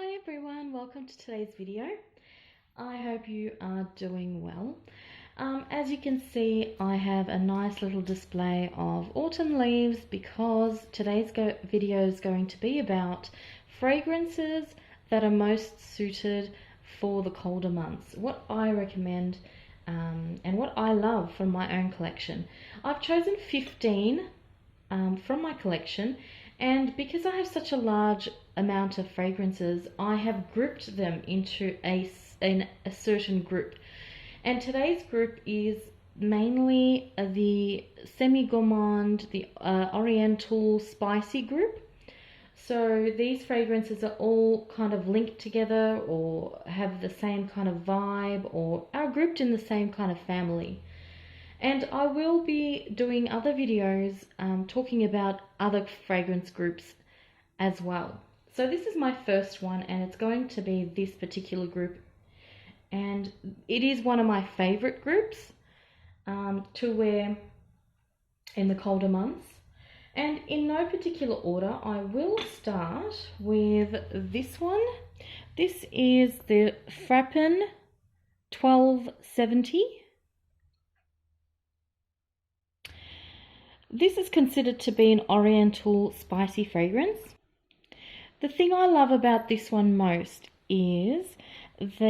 Hi everyone, welcome to today's video. I hope you are doing well. As you can see, I have a nice little display of autumn leaves because today's video is going to be about fragrances that are most suited for the colder months, what I recommend and what I love from my own collection. I've chosen 15 from my collection, and because I have such a large amount of fragrances, I have grouped them into a certain group. And today's group is mainly the semi-gourmand, the Oriental Spicy group. So these fragrances are all kind of linked together or have the same kind of vibe or are grouped in the same kind of family. And I will be doing other videos talking about other fragrance groups as well. So this is my first one, and it's going to be this particular group. And it is one of my favorite groups to wear in the colder months. And in no particular order, I will start with this one. This is the Frapin 1270. This is considered to be an Oriental spicy fragrance. The thing I love about this one most is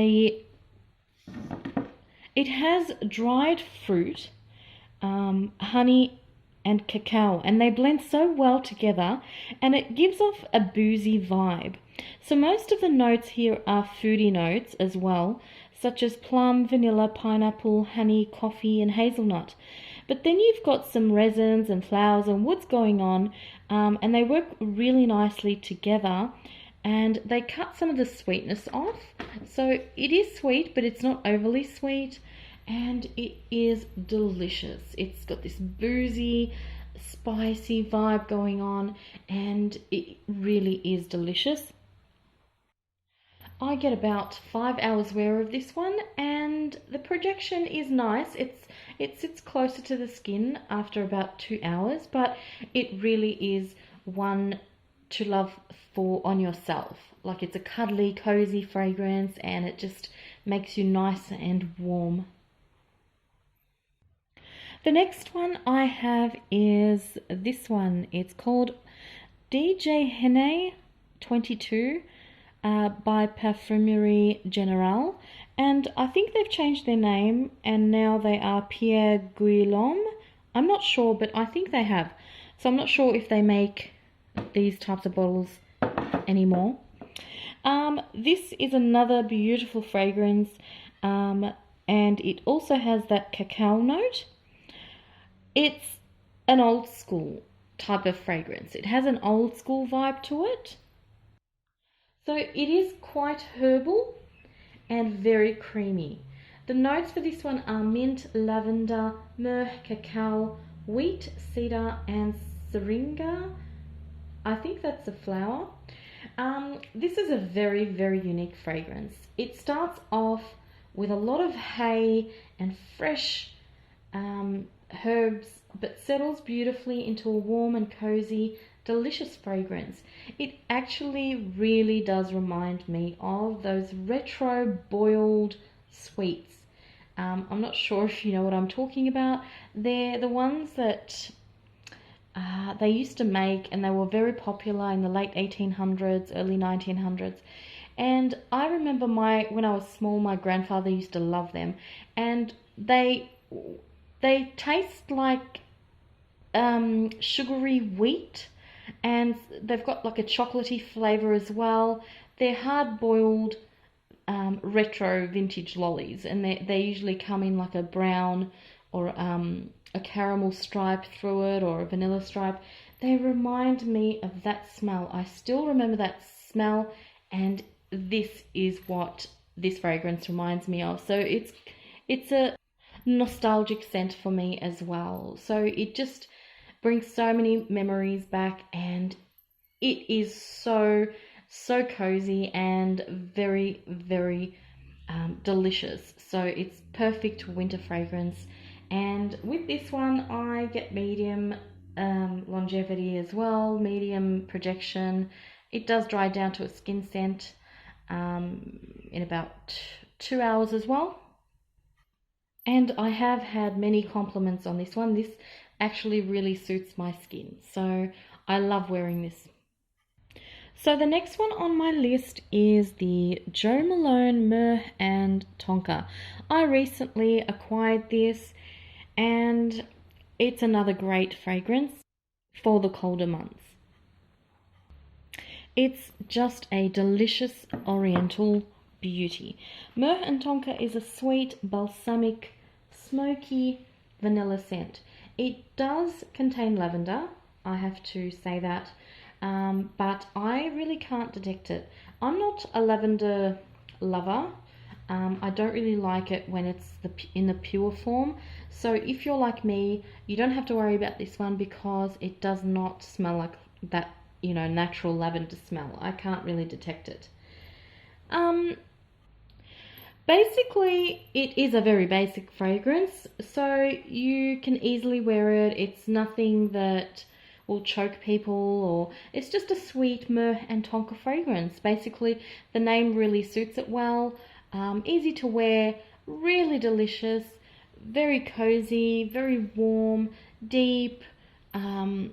it has dried fruit, honey and cacao, and they blend so well together, and it gives off a boozy vibe. So most of the notes here are foodie notes as well, such as plum, vanilla, pineapple, honey, coffee and hazelnut. But then you've got some resins and flowers and woods going on, and they work really nicely together, and they cut some of the sweetness off. So it is sweet, but it's not overly sweet, and it is delicious. It's got this boozy, spicy vibe going on, and it really is delicious. I get about 5 hours wear of this one, and the projection is nice. It sits closer to the skin after about 2 hours, but it really is one to love for on yourself. Like, it's a cuddly, cozy fragrance, and it just makes you nice and warm. The next one I have is this one. It's called DJHENNE 22 by Parfumerie Generale, and I think they've changed their name and now they are Pierre Guillaume. I'm not sure, but I think they have. So I'm not sure if they make these types of bottles anymore. This is another beautiful fragrance, and it also has that cacao note. It's an old school type of fragrance. It has an old school vibe to it. So it is quite herbal and very creamy. The notes for this one are mint, lavender, myrrh, cacao, wheat, cedar and syringa. I think that's a flower. This is a very, very unique fragrance. It starts off with a lot of hay and fresh herbs, but settles beautifully into a warm and cozy, delicious fragrance. It actually really does remind me of those retro boiled sweets. I'm not sure if you know what I'm talking about. They're the ones that they used to make, and they were very popular in the late 1800s, early 1900s. And I remember when I was small, my grandfather used to love them, and they taste like sugary wheat, and they've got like a chocolatey flavor as well. They're hard-boiled retro vintage lollies, and they usually come in like a brown or a caramel stripe through it, or a vanilla stripe. They remind me of that smell. I still remember that smell, and this is what this fragrance reminds me of. So it's a nostalgic scent for me as well. So it just brings so many memories back, and it is so cozy and very, very delicious. So it's perfect winter fragrance. And with this one I get medium longevity as well, medium projection. It does dry down to a skin scent. in about 2 hours as well. And I have had many compliments on this one. This actually really suits my skin, so I love wearing this. So the next one on my list is the Jo Malone Myrrh and Tonka. I recently acquired this, and it's another great fragrance for the colder months. It's just a delicious oriental beauty. Myrrh and Tonka is a sweet, balsamic, smoky vanilla scent. It does contain lavender, I have to say that, but I really can't detect it. I'm not a lavender lover. I don't really like it when it's in the pure form. So if you're like me, you don't have to worry about this one because it does not smell like that, you know, natural lavender smell. I can't really detect it. Basically, it is a very basic fragrance, so you can easily wear it. It's nothing that will choke people, or it's just a sweet myrrh and tonka fragrance. Basically, the name really suits it well. Easy to wear, really delicious, very cozy, very warm, deep, and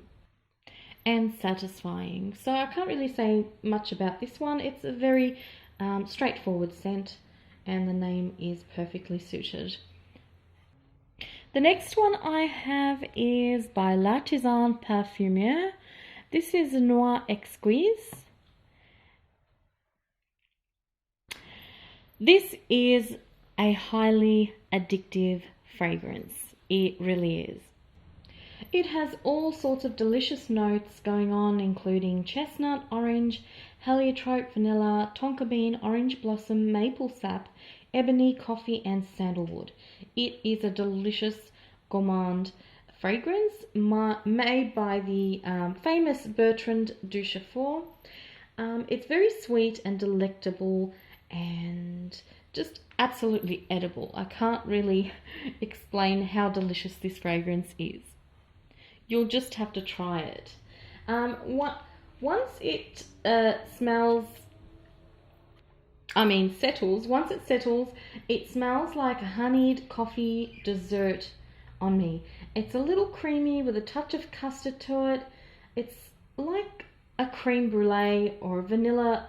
satisfying. So I can't really say much about this one. It's a very straightforward scent, and the name is perfectly suited. The next one I have is by L'Artisan Parfumeur. This is Noir Exquis. This is a highly addictive fragrance. It really is. It has all sorts of delicious notes going on, including chestnut, orange, heliotrope, vanilla, tonka bean, orange blossom, maple sap, ebony, coffee, and sandalwood. It is a delicious gourmand fragrance made by the famous Bertrand Duchefort. It's very sweet and delectable and just absolutely edible. I can't really explain how delicious this fragrance is. You'll just have to try it. Once it settles, it smells like a honeyed coffee dessert on me. It's a little creamy with a touch of custard to it. It's like a creme brulee or a vanilla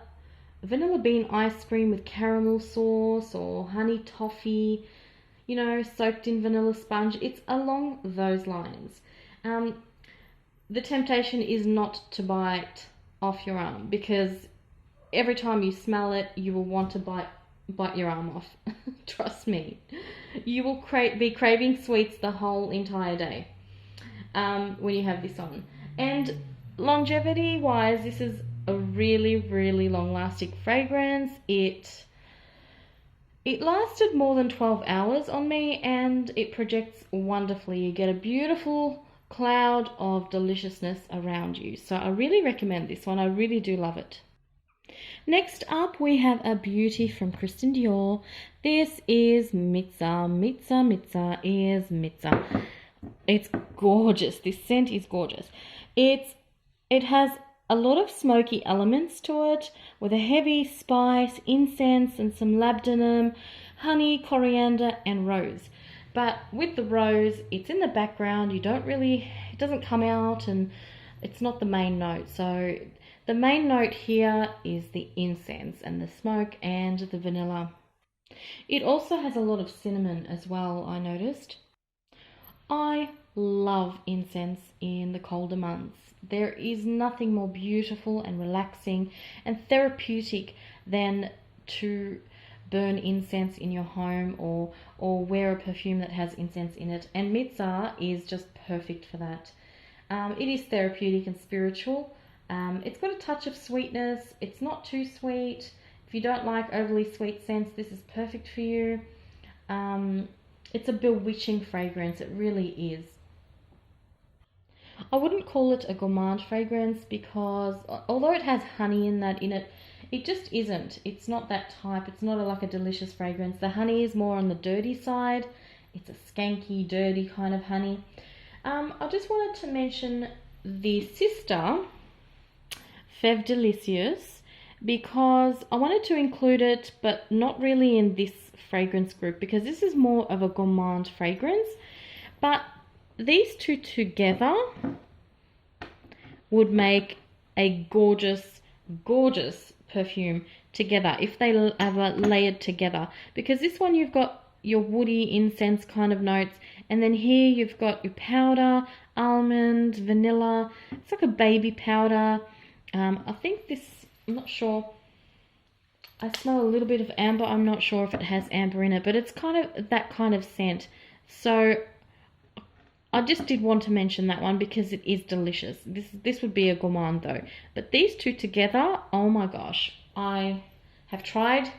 bean ice cream with caramel sauce, or honey toffee, you know, soaked in vanilla sponge. It's along those lines. The temptation is not to bite off your arm, because every time you smell it, you will want to bite your arm off. Trust me. You will be craving sweets the whole entire day when you have this on. And longevity wise, this is a really, really long lasting fragrance. It lasted more than 12 hours on me, and it projects wonderfully. You get a beautiful cloud of deliciousness around you. So I really recommend this one. I really do love it. Next up, we have a beauty from Christian Dior. This is Mitzah. Mitzah is Mitzah. It's gorgeous. This scent is gorgeous. It has a lot of smoky elements to it, with a heavy spice, incense, and some labdanum, honey, coriander, and rose. But with the rose, it's in the background. It doesn't come out, and it's not the main note. So the main note here is the incense and the smoke and the vanilla. It also has a lot of cinnamon as well, I noticed. I love incense in the colder months. There is nothing more beautiful and relaxing and therapeutic than to burn incense in your home, or wear a perfume that has incense in it. And Mitzah is just perfect for that. It is therapeutic and spiritual. It's got a touch of sweetness. It's not too sweet. If you don't like overly sweet scents, this is perfect for you. It's a bewitching fragrance. It really is. I wouldn't call it a gourmand fragrance, because although it has honey in it, it just isn't. It's not that type. It's not like a delicious fragrance. The honey is more on the dirty side. It's a skanky, dirty kind of honey. I just wanted to mention the sister, Feve Delicieuse. because I wanted to include it, but not really in this fragrance group, because this is more of a gourmand fragrance. But these two together would make a gorgeous, gorgeous perfume together if they are layered together. Because this one you've got your woody incense kind of notes, and then here you've got your powder, almond, vanilla. It's like a baby powder. I think this, I'm not sure. I smell a little bit of amber. I'm not sure if it has amber in it, but it's kind of that kind of scent. So I just did want to mention that one because it is delicious. This would be a gourmand though. But these two together, oh my gosh. I have tried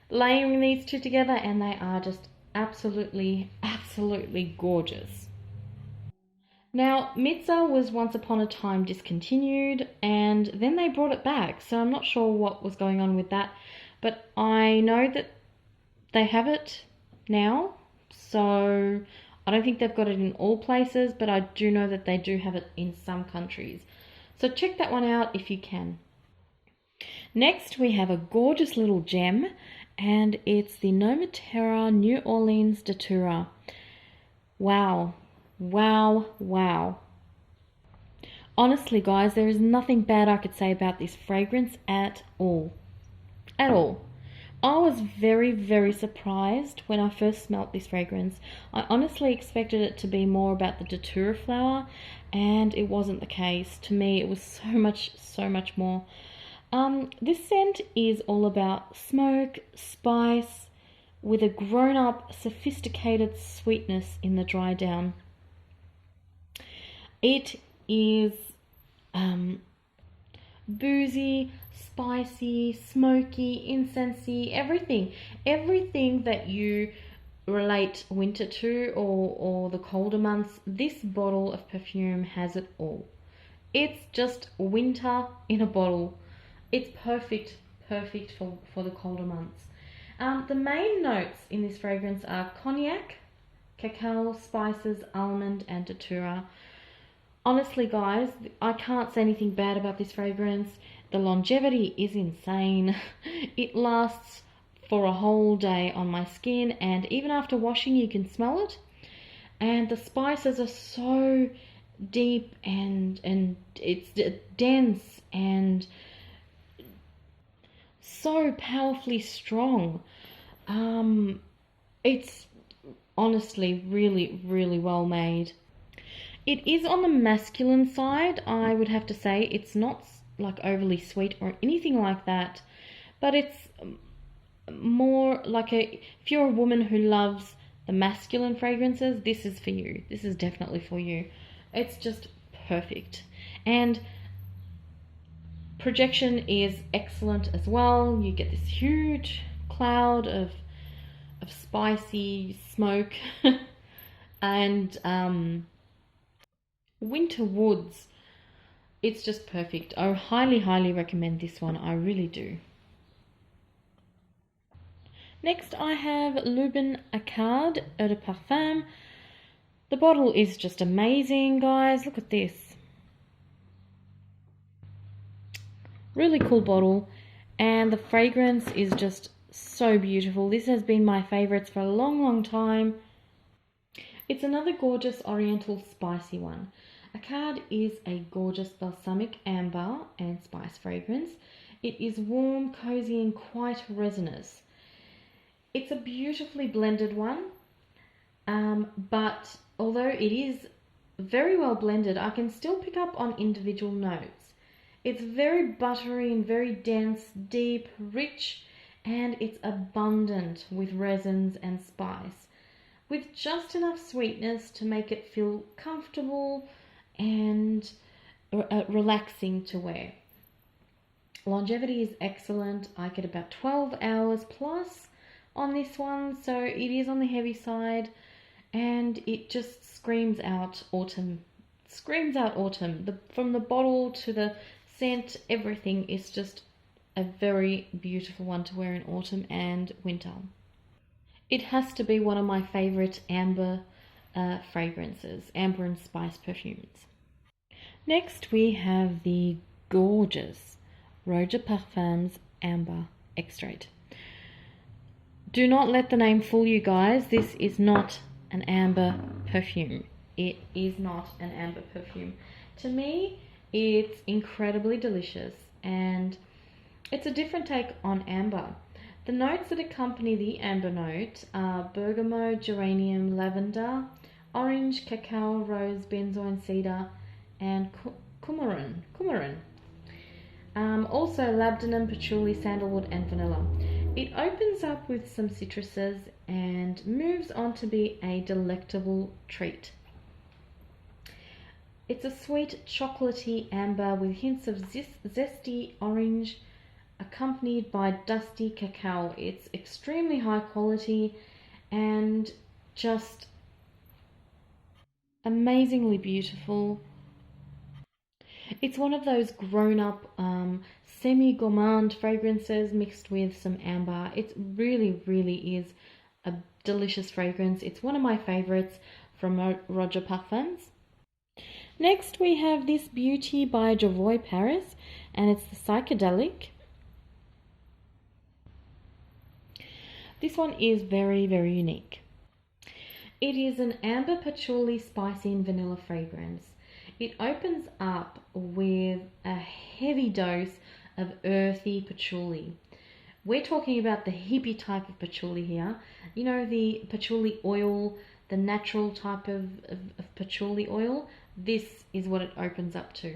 layering these two together and they are just absolutely, absolutely gorgeous. Now, Mitzah was once upon a time discontinued and then they brought it back. So I'm not sure what was going on with that. But I know that they have it now. So I don't think they've got it in all places, but I do know that they do have it in some countries. So check that one out if you can. Next, we have a gorgeous little gem, and it's the Nomaterra New Orleans Datura. Wow. Wow, wow. Honestly, guys, there is nothing bad I could say about this fragrance at all. At all. I was very, very surprised when I first smelt this fragrance. I honestly expected it to be more about the Datura flower, and it wasn't the case. To me, it was so much more. This scent is all about smoke, spice, with a grown-up, sophisticated sweetness in the dry down. It is boozy, spicy, smoky, incensey, everything that you relate winter to or the colder months. This bottle of perfume has it all. It's just winter in a bottle. It's perfect for the colder months. The main notes in this fragrance are cognac, cacao, spices, almond, and datura. Honestly, guys, I can't say anything bad about this fragrance. The longevity is insane. It lasts for a whole day on my skin, and even after washing you can smell it. And the spices are so deep and it's dense and so powerfully strong. It's honestly really, really well made. It is on the masculine side, I would have to say. It's not like overly sweet or anything like that, but it's more like if you're a woman who loves the masculine fragrances, this is for you. This is definitely for you. It's just perfect. And projection is excellent as well. You get this huge cloud of spicy smoke and winter woods. It's just perfect. I highly recommend this one. I really do. Next I have Lubin Akkad Eau de Parfum. The bottle is just amazing, guys. Look at this. Really cool bottle, and the fragrance is just so beautiful. This has been my favorites for a long time. It's another gorgeous Oriental spicy one. Akkad is a gorgeous balsamic amber and spice fragrance. It is warm, cozy, and quite resinous. It's a beautifully blended one, but although it is very well blended, I can still pick up on individual notes. It's very buttery and very dense, deep, rich, and it's abundant with resins and spice, with just enough sweetness to make it feel comfortable and relaxing to wear. Longevity is excellent. I get about 12 hours plus on this one, so it is on the heavy side, and it just screams out autumn. Screams out autumn. From the bottle to the scent, everything is just a very beautiful one to wear in autumn and winter. It has to be one of my favorite amber fragrances, amber and spice perfumes. Next we have the gorgeous Roja Parfums Amber Extrait. Do not let the name fool you guys. This is not an amber perfume. It is not an amber perfume. To me, it's incredibly delicious and it's a different take on amber. The notes that accompany the amber note are bergamot, geranium, lavender, orange, cacao, rose, benzoin, cedar, and coumarin. Also labdanum, patchouli, sandalwood, and vanilla. It opens up with some citruses and moves on to be a delectable treat. It's a sweet chocolatey amber with hints of zesty orange accompanied by dusty cacao. It's extremely high quality and just amazingly beautiful. It's one of those grown-up semi-gourmand fragrances mixed with some amber. It really, really is a delicious fragrance. It's one of my favorites from Roja Parfums. Next we have this beauty by Jovoy Paris, and it's the Psychedelique. This one is very, very unique. It is an amber patchouli spicy and vanilla fragrance. It opens up with a heavy dose of earthy patchouli. We're talking about the hippie type of patchouli here. You know, the patchouli oil, the natural type of patchouli oil. This is what it opens up to.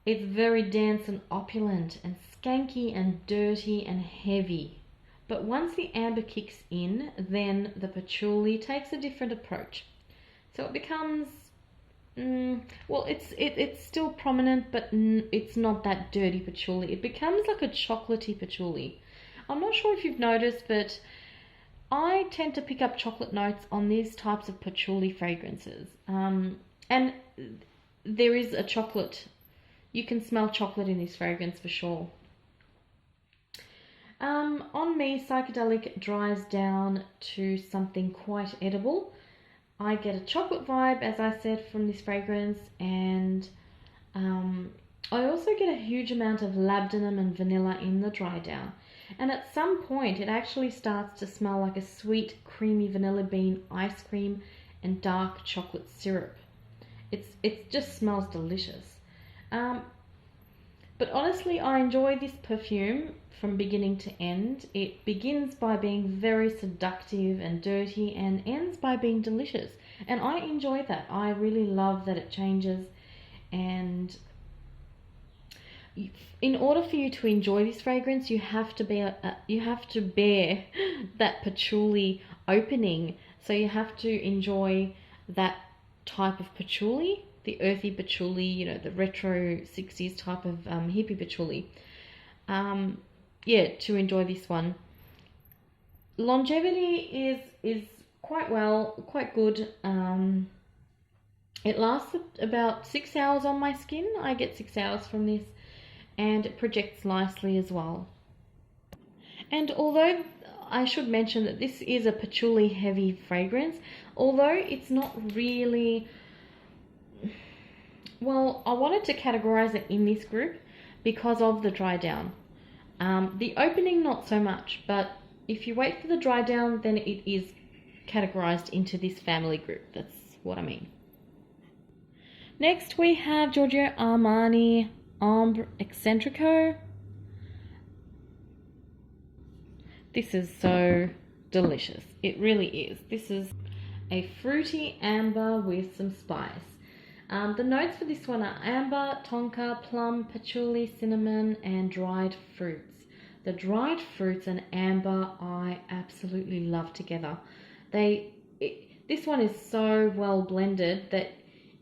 It's very dense and opulent and skanky and dirty and heavy. But once the amber kicks in, then the patchouli takes a different approach. So it becomes, well, it's still prominent, but it's not that dirty patchouli. It becomes like a chocolatey patchouli. I'm not sure if you've noticed, but I tend to pick up chocolate notes on these types of patchouli fragrances. And there is a chocolate. You can smell chocolate in this fragrance for sure. On me, Psychedelic dries down to something quite edible. I get a chocolate vibe, as I said, from this fragrance, and I also get a huge amount of labdanum and vanilla in the dry down. And at some point, it actually starts to smell like a sweet, creamy vanilla bean ice cream and dark chocolate syrup. It just smells delicious. But honestly, I enjoy this perfume from beginning to end. It begins by being very seductive and dirty and ends by being delicious. And I enjoy that. I really love that it changes. And in order for you to enjoy this fragrance, you have to bear that patchouli opening. So you have to enjoy that type of patchouli, the earthy patchouli, you know, the retro 60s type of hippie patchouli. Yeah, to enjoy this one. Longevity is quite good. It lasts about 6 hours on my skin. I get 6 hours from this, and it projects nicely as well. And although I should mention that this is a patchouli heavy fragrance, although it's not really, well, I wanted to categorize it in this group because of the dry down. The opening, not so much, but if you wait for the dry down, then it is categorized into this family group. That's what I mean. Next, we have Giorgio Armani Ambre Eccentrico. This is so delicious. It really is. This is a fruity amber with some spice. The notes for this one are amber, tonka, plum, patchouli, cinnamon, and dried fruits. The dried fruits and amber I absolutely love together. This one is so well blended that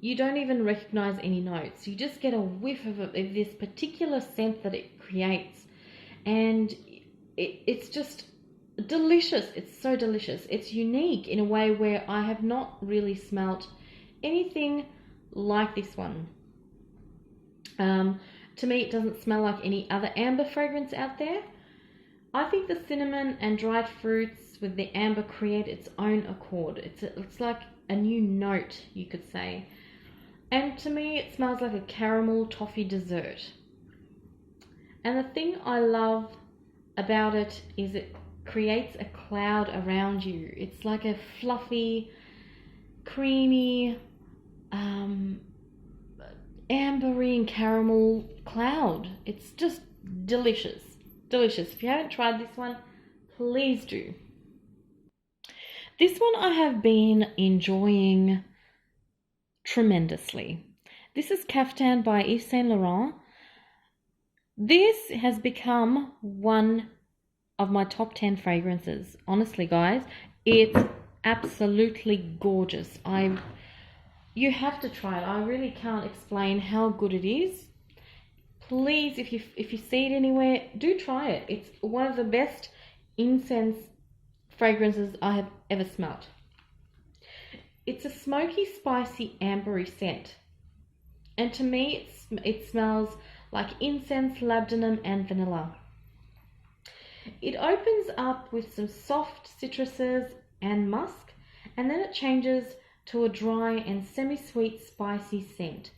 you don't even recognize any notes. You just get a whiff of this particular scent that it creates, and it's just delicious. It's so delicious. It's unique in a way where I have not really smelt anything like this one. To me, it doesn't smell like any other amber fragrance out there. I think the cinnamon and dried fruits with the amber create its own accord. It's like a new note, you could say. And to me, it smells like a caramel toffee dessert. And the thing I love about it is it creates a cloud around you. It's like a fluffy, creamy, ambery and caramel cloud. It's just delicious. Delicious. If you haven't tried this one, please do. This one I have been enjoying tremendously. This is Caftan by Yves Saint Laurent. This has become one of my top 10 fragrances. Honestly, guys, it's absolutely gorgeous. You have to try it. I really can't explain how good it is. Please, if you see it anywhere, do try it. It's one of the best incense fragrances I have ever smelt. It's a smoky, spicy, ambery scent. And to me, it smells like incense, labdanum, and vanilla. It opens up with some soft citruses and musk, and then it changes to a dry and semi-sweet spicy scent.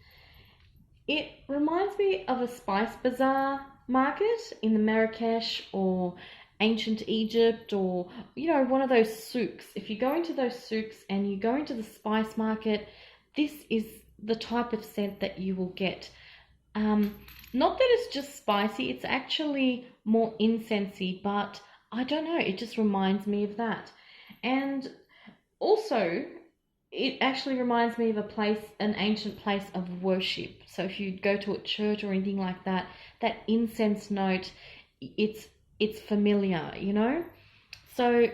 It reminds me of a spice bazaar market in the Marrakesh or ancient Egypt, or one of those souks. If you go into those souks and you go into the spice market, this is the type of scent that you will get. Not that it's just spicy, it's actually more incensey, but I don't know, it just reminds me of that. And also, it actually reminds me of an ancient place of worship. So if you go to a church or anything like that, that incense note, it's familiar, So,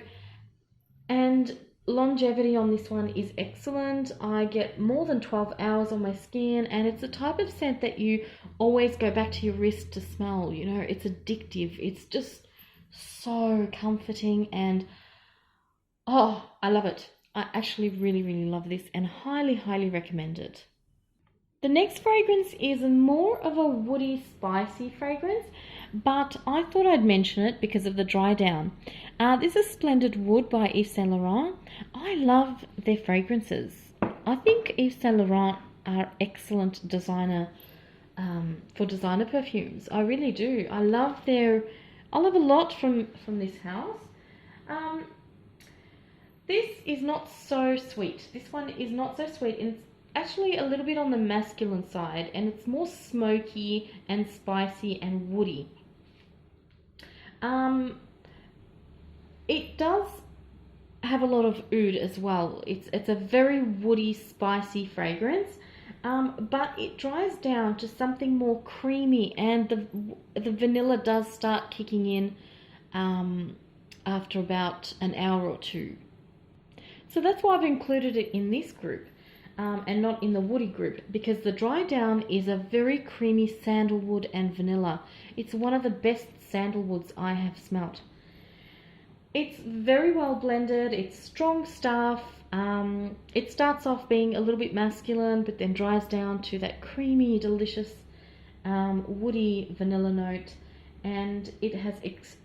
and longevity on this one is excellent. I get more than 12 hours on my skin, and it's the type of scent that you always go back to your wrist to smell. It's addictive. It's just so comforting, and oh, I love it. I actually really, really love this and highly, highly recommend it. The next fragrance is more of a woody, spicy fragrance, but I thought I'd mention it because of the dry down. This is Splendid Wood by Yves Saint Laurent. I love their fragrances. I think Yves Saint Laurent are excellent designer for designer perfumes. I really do. I love a lot from this house. This is not so sweet. This one is not so sweet, and it's actually a little bit on the masculine side, and it's more smoky and spicy and woody. It does have a lot of oud as well. It's a very woody, spicy fragrance, but it dries down to something more creamy, and the vanilla does start kicking in after about an hour or two. So that's why I've included it in this group. And not in the woody group, because the dry down is a very creamy sandalwood and vanilla. It's one of the best sandalwoods I have smelt. It's very well blended. It's strong stuff. It starts off being a little bit masculine, but then dries down to that creamy, delicious woody vanilla note, and it has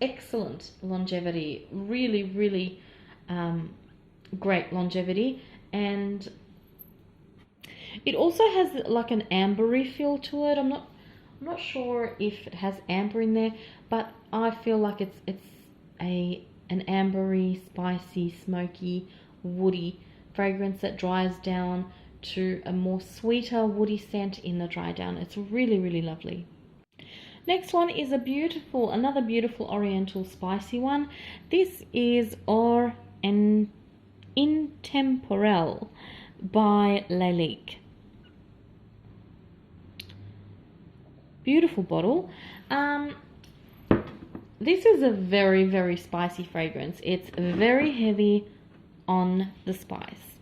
excellent longevity. Really, really great longevity. And it also has like an ambery feel to it. I'm not sure if it has amber in there, but I feel like it's an ambery, spicy, smoky, woody fragrance that dries down to a more sweeter, woody scent in the dry down. It's really, really lovely. Next one is another beautiful Oriental spicy one. This is Or Intemporel by Lalique. Beautiful bottle. This is a very, very spicy fragrance. It's very heavy on the spice.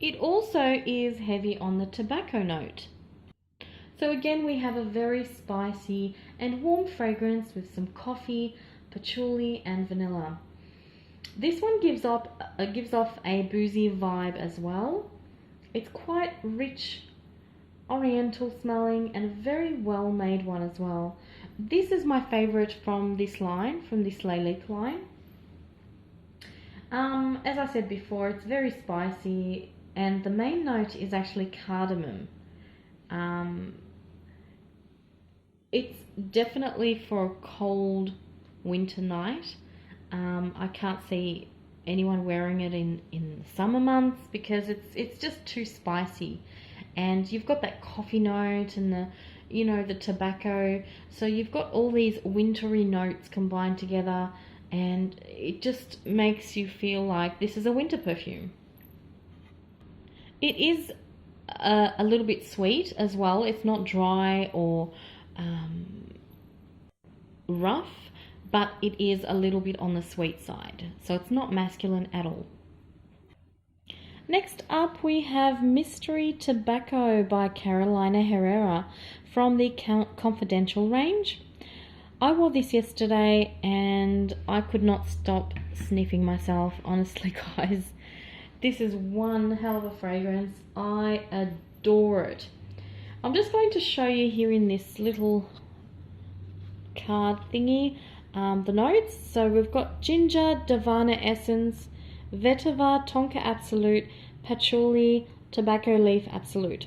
It also is heavy on the tobacco note. So again, we have a very spicy and warm fragrance with some coffee, patchouli, and vanilla. This one gives off a boozy vibe as well. It's quite rich, oriental smelling, and a very well made one as well. This is my favorite from this line, from this Lalique line. As I said before, it's very spicy, and the main note is actually cardamom. It's definitely for a cold winter night. I can't see anyone wearing it in summer months because it's just too spicy. And you've got that coffee note and the tobacco. So you've got all these wintry notes combined together, and it just makes you feel like this is a winter perfume. It is a little bit sweet as well. It's not dry or rough, but it is a little bit on the sweet side. So it's not masculine at all. Next up we have Mystery Tobacco by Carolina Herrera from the Confidential range. I wore this yesterday and I could not stop sniffing myself, honestly guys. This is one hell of a fragrance. I adore it. I'm just going to show you here in this little card thingy the notes. So we've got ginger, Davana essence, vetiver, tonka absolute, patchouli, tobacco leaf absolute.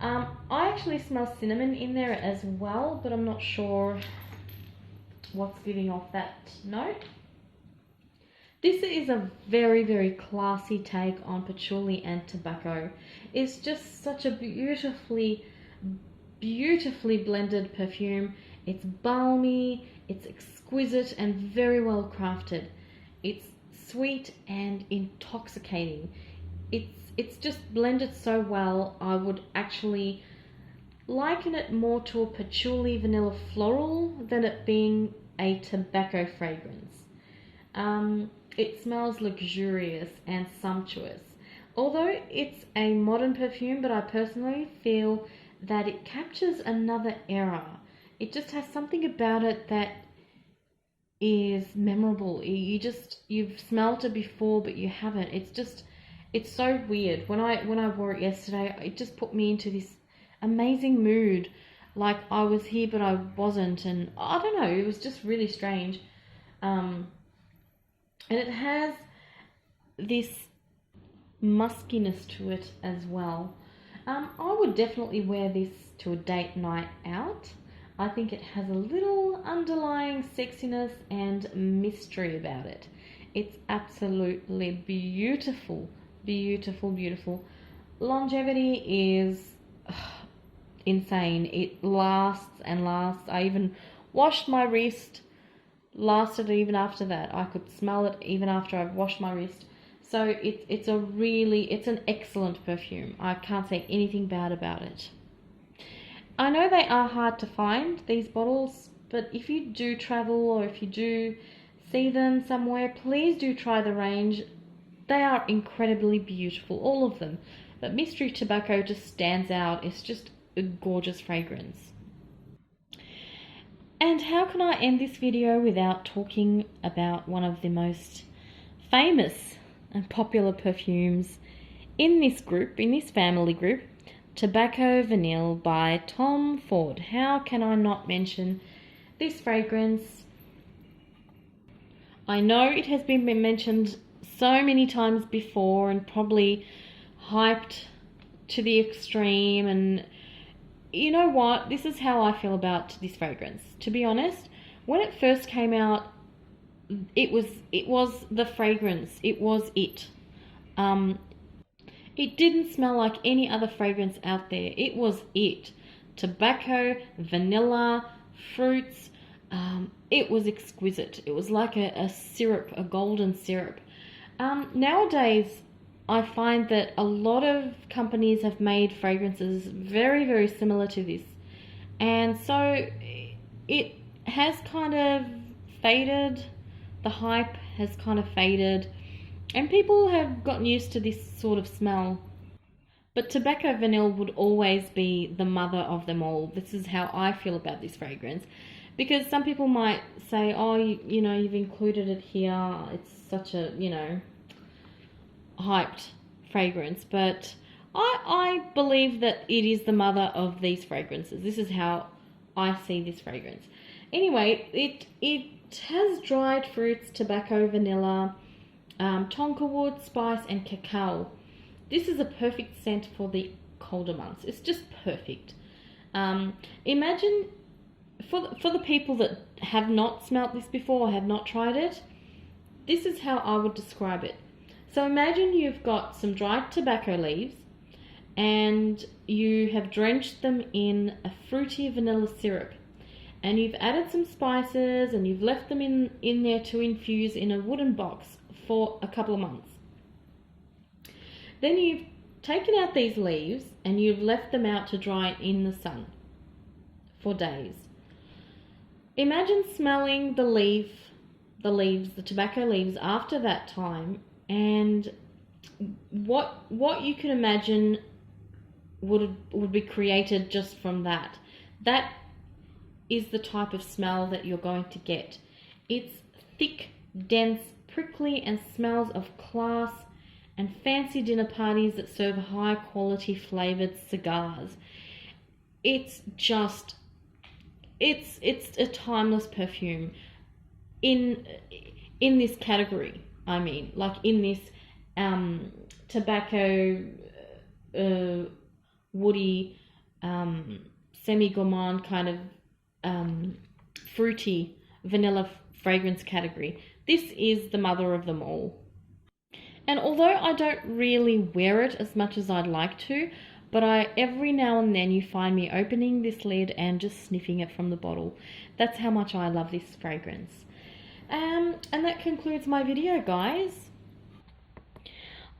I actually smell cinnamon in there as well, but I'm not sure what's giving off that note. This is a very, very classy take on patchouli and tobacco. It's just such a beautifully blended perfume. It's balmy, it's exquisite and very well crafted. It's sweet and intoxicating. It's just blended so well. I would actually liken it more to a patchouli vanilla floral than it being a tobacco fragrance. It smells luxurious and sumptuous. Although it's a modern perfume, but I personally feel that it captures another era. It just has something about it that is memorable. You've smelled it before, but you haven't. It's so weird. When I wore it yesterday, it just put me into this amazing mood. Like I was here, but I wasn't. And I don't know, it was just really strange. And it has this muskiness to it as well. I would definitely wear this to a date night out. I think it has a little underlying sexiness and mystery about it. It's absolutely beautiful, beautiful, beautiful. Longevity is insane. It lasts and lasts. I even washed my wrist, lasted even after that. I could smell it even after I've washed my wrist. So it's an excellent perfume. I can't say anything bad about it. I know they are hard to find, these bottles, but if you do travel or if you do see them somewhere, please do try the range. They are incredibly beautiful, all of them. But Mystery Tobacco just stands out. It's just a gorgeous fragrance. And how can I end this video without talking about one of the most famous and popular perfumes in this group, in this family group, Tobacco Vanille by Tom Ford. How can I not mention this fragrance? I know it has been mentioned so many times before and probably hyped to the extreme, and you know what? This is how I feel about this fragrance. To be honest, when it first came out, it was the fragrance. It was it. It didn't smell like any other fragrance out there. It was it. Tobacco, vanilla, fruits. It was exquisite. It was like a syrup, a golden syrup. Nowadays, I find that a lot of companies have made fragrances very, very similar to this. And so it has kind of faded. The hype has kind of faded. And people have gotten used to this sort of smell. But Tobacco Vanille would always be the mother of them all. This is how I feel about this fragrance. Because some people might say, oh, you know, you've included it here. It's such a, you know, hyped fragrance. But I believe that it is the mother of these fragrances. This is how I see this fragrance. Anyway, it has dried fruits, tobacco, vanilla, tonka wood, spice and cacao. This is a perfect scent for the colder months. It's just perfect. Imagine, for the people that have not smelt this before or have not tried it, this is how I would describe it. So imagine you've got some dried tobacco leaves and you have drenched them in a fruity vanilla syrup, and you've added some spices and you've left them in there to infuse in a wooden box for a couple of months. Then you've taken out these leaves and you've left them out to dry in the sun for days. Imagine smelling the tobacco leaves after that time, and what you can imagine would be created just from that. That is the type of smell that you're going to get. It's thick, dense, prickly, and smells of class and fancy dinner parties that serve high quality flavored cigars. It's a timeless perfume in this category. I mean, like in this tobacco, woody, semi-gourmand kind of fruity vanilla fragrance category. This is the mother of them all. And although I don't really wear it as much as I'd like to, but every now and then you find me opening this lid and just sniffing it from the bottle. That's how much I love this fragrance. And that concludes my video, guys.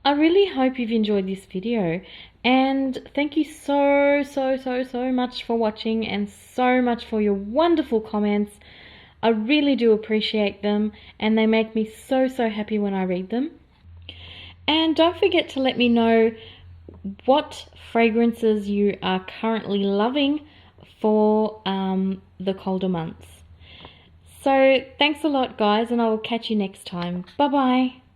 I really hope you've enjoyed this video, and thank you so much for watching, and so much for your wonderful comments. I really do appreciate them, and they make me so happy when I read them. And don't forget to let me know what fragrances you are currently loving for the colder months. So thanks a lot, guys, and I will catch you next time. Bye bye.